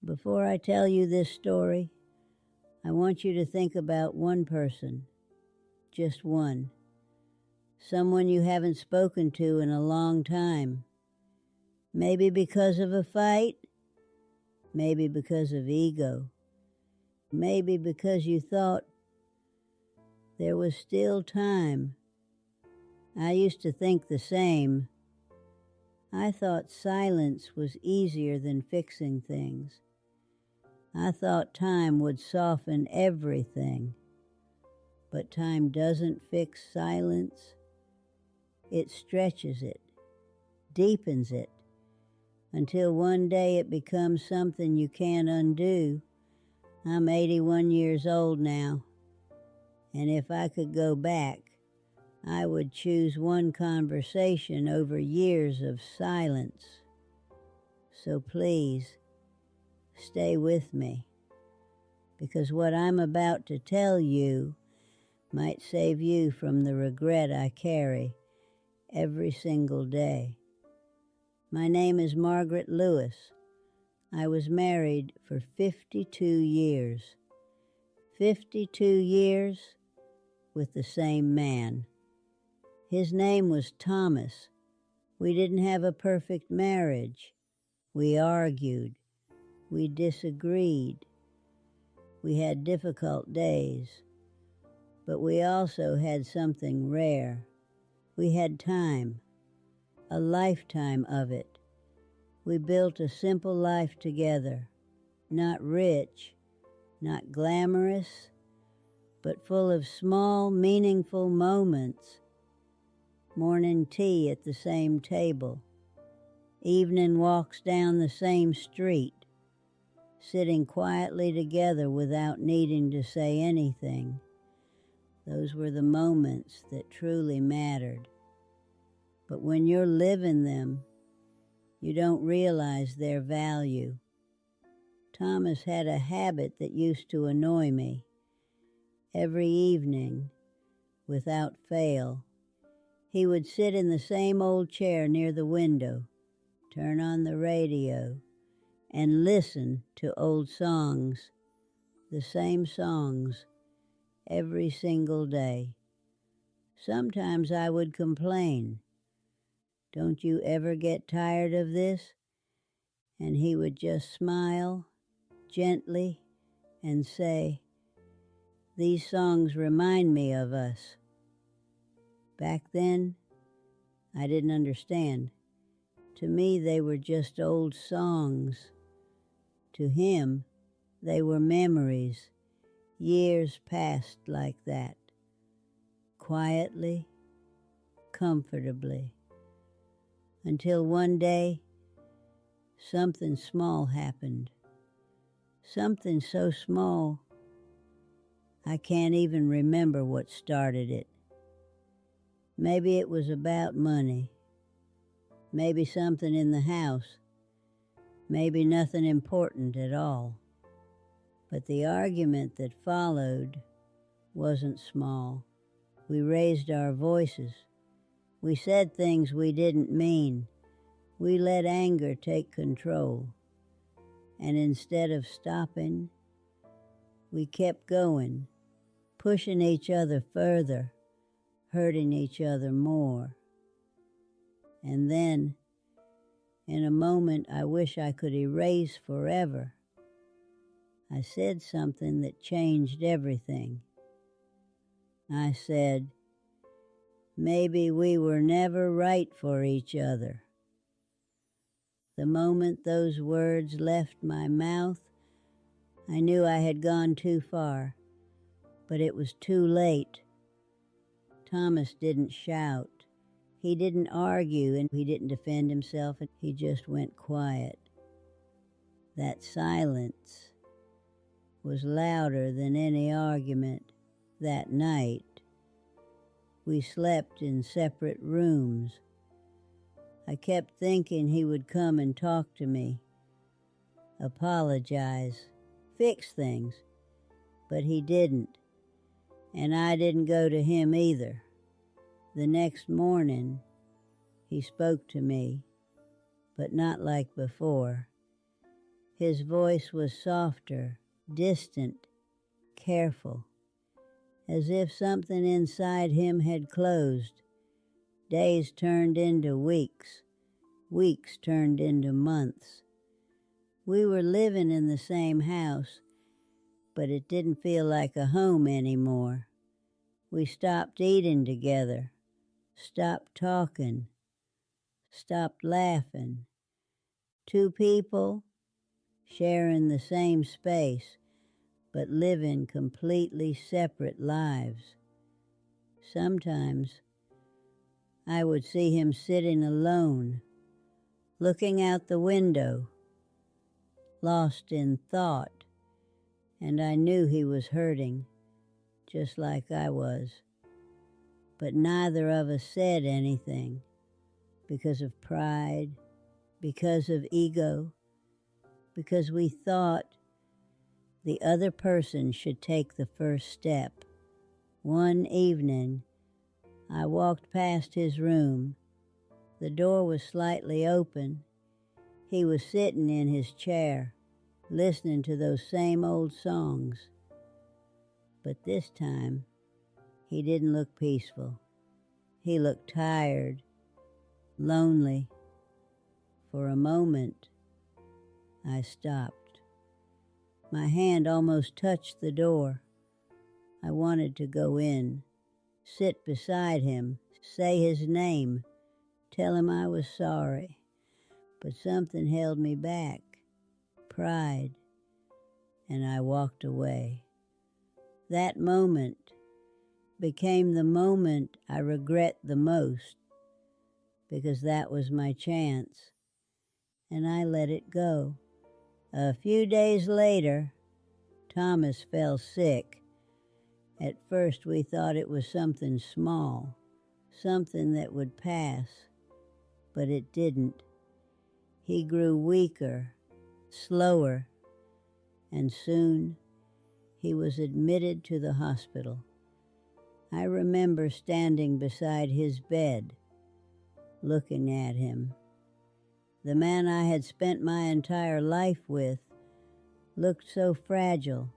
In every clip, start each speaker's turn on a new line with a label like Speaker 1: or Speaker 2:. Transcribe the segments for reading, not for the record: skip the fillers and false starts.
Speaker 1: Before I tell you this story, I want you to think about one person, just one. Someone you haven't spoken to in a long time. Maybe because of a fight, maybe because of ego, maybe because you thought there was still time. I used to think the same. I thought silence was easier than fixing things. I thought time would soften everything. But time doesn't fix silence. It stretches it, deepens it, until one day it becomes something you can't undo. I'm 81 years old now, and if I could go back, I would choose one conversation over years of silence. So please, stay with me, because what I'm about to tell you might save you from the regret I carry every single day. My name is Margaret Lewis. I was married for 52 years. 52 years with the same man. His name was Thomas. We didn't have a perfect marriage. We argued. We disagreed. We had difficult days. But we also had something rare. We had time, a lifetime of it. We built a simple life together, not rich, not glamorous, but full of small, meaningful moments. Morning tea at the same table, evening walks down the same street, sitting quietly together without needing to say anything. Those were the moments that truly mattered. But when you're living them, you don't realize their value. Thomas had a habit that used to annoy me. Every evening, without fail, he would sit in the same old chair near the window, turn on the radio, and listen to old songs, the same songs, every single day. Sometimes I would complain, "Don't you ever get tired of this?" And he would just smile gently and say, "These songs remind me of us." Back then, I didn't understand. To me, they were just old songs. To him, they were memories. Years passed like that, quietly, comfortably, until one day, something small happened. Something so small, I can't even remember what started it. Maybe it was about money. Maybe something in the house. Maybe nothing important at all. But the argument that followed wasn't small. We raised our voices. We said things we didn't mean. We let anger take control. And instead of stopping, we kept going, pushing each other further, hurting each other more. And then, in a moment I wish I could erase forever, I said something that changed everything. I said, "Maybe we were never right for each other." The moment those words left my mouth, I knew I had gone too far, but it was too late. Thomas didn't shout. He didn't argue, and he didn't defend himself, and he just went quiet. That silence was louder than any argument that night. We slept in separate rooms. I kept thinking he would come and talk to me, apologize, fix things, but he didn't, and I didn't go to him either. The next morning, he spoke to me, but not like before. His voice was softer, distant, careful, as if something inside him had closed. Days turned into weeks, weeks turned into months. We were living in the same house, but it didn't feel like a home anymore. We stopped eating together, stopped talking, stopped laughing. Two people sharing the same space, but living completely separate lives. Sometimes I would see him sitting alone, looking out the window, lost in thought, and I knew he was hurting, just like I was. But neither of us said anything because of pride, because of ego, because we thought the other person should take the first step. One evening, I walked past his room. The door was slightly open. He was sitting in his chair, listening to those same old songs. But this time, he didn't look peaceful. He looked tired, lonely. For a moment, I stopped. My hand almost touched the door. I wanted to go in, sit beside him, say his name, tell him I was sorry. But something held me back, pride, and I walked away. That moment became the moment I regret the most, because that was my chance, and I let it go. A few days later, Thomas fell sick. At first we thought it was something small, something that would pass, but it didn't. He grew weaker, slower, and soon he was admitted to the hospital. I remember standing beside his bed, looking at him. The man I had spent my entire life with looked so fragile,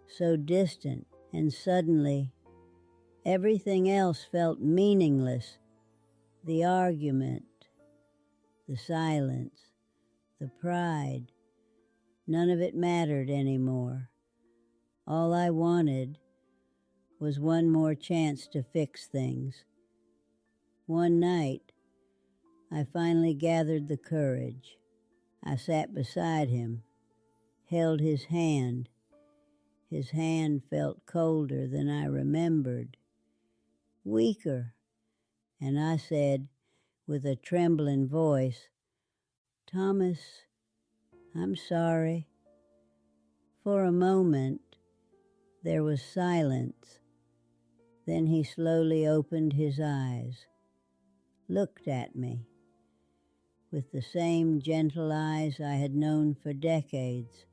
Speaker 1: so distant, and suddenly everything else felt meaningless. The argument, the silence, the pride, none of it mattered anymore. All I wanted was one more chance to fix things. One night, I finally gathered the courage. I sat beside him, held his hand. His hand felt colder than I remembered, weaker, and I said with a trembling voice, "Thomas, I'm sorry." For a moment, there was silence. Then he slowly opened his eyes, looked at me with the same gentle eyes I had known for decades,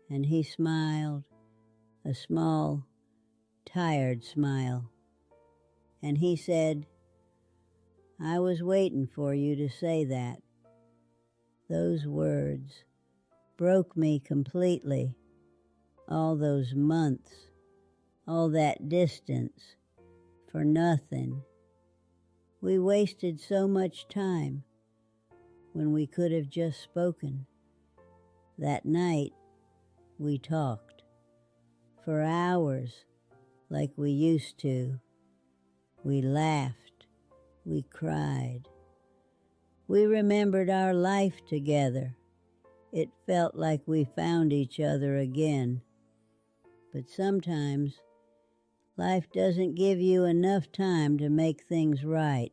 Speaker 1: and he smiled, a small, tired smile. And he said, "I was waiting for you to say that." Those words broke me completely. All those months, all that distance, for nothing. We wasted so much time when we could have just spoken. That night, we talked for hours like we used to. We laughed, we cried. We remembered our life together. It felt like we found each other again. But sometimes life doesn't give you enough time to make things right.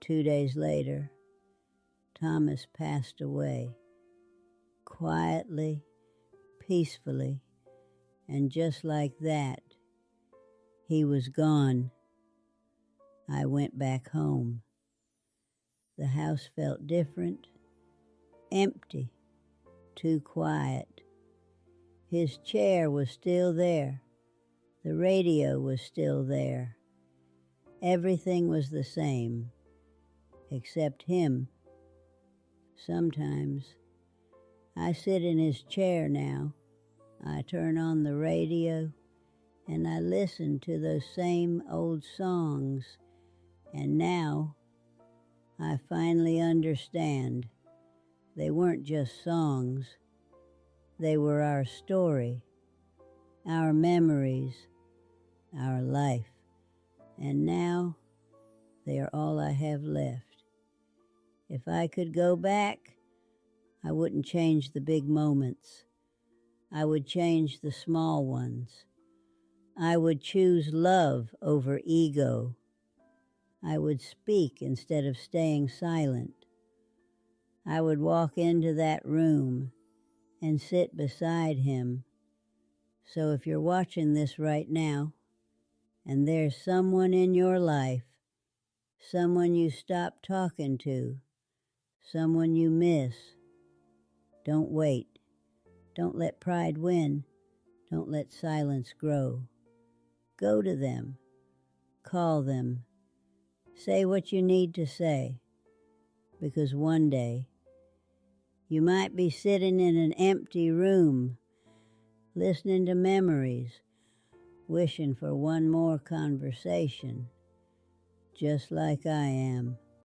Speaker 1: 2 days later, Thomas passed away, quietly, peacefully, and just like that, he was gone. I went back home. The house felt different, empty, too quiet. His chair was still there. The radio was still there. Everything was the same, except him. Sometimes I sit in his chair now. I turn on the radio and I listen to those same old songs. And now I finally understand. They weren't just songs. They were our story, our memories, our life. And now they are all I have left. If I could go back, I wouldn't change the big moments. I would change the small ones. I would choose love over ego. I would speak instead of staying silent. I would walk into that room and sit beside him. So if you're watching this right now, and there's someone in your life, someone you stopped talking to, someone you miss, don't wait. Don't let pride win. Don't let silence grow. Go to them. Call them. Say what you need to say. Because one day, you might be sitting in an empty room, listening to memories, wishing for one more conversation, just like I am.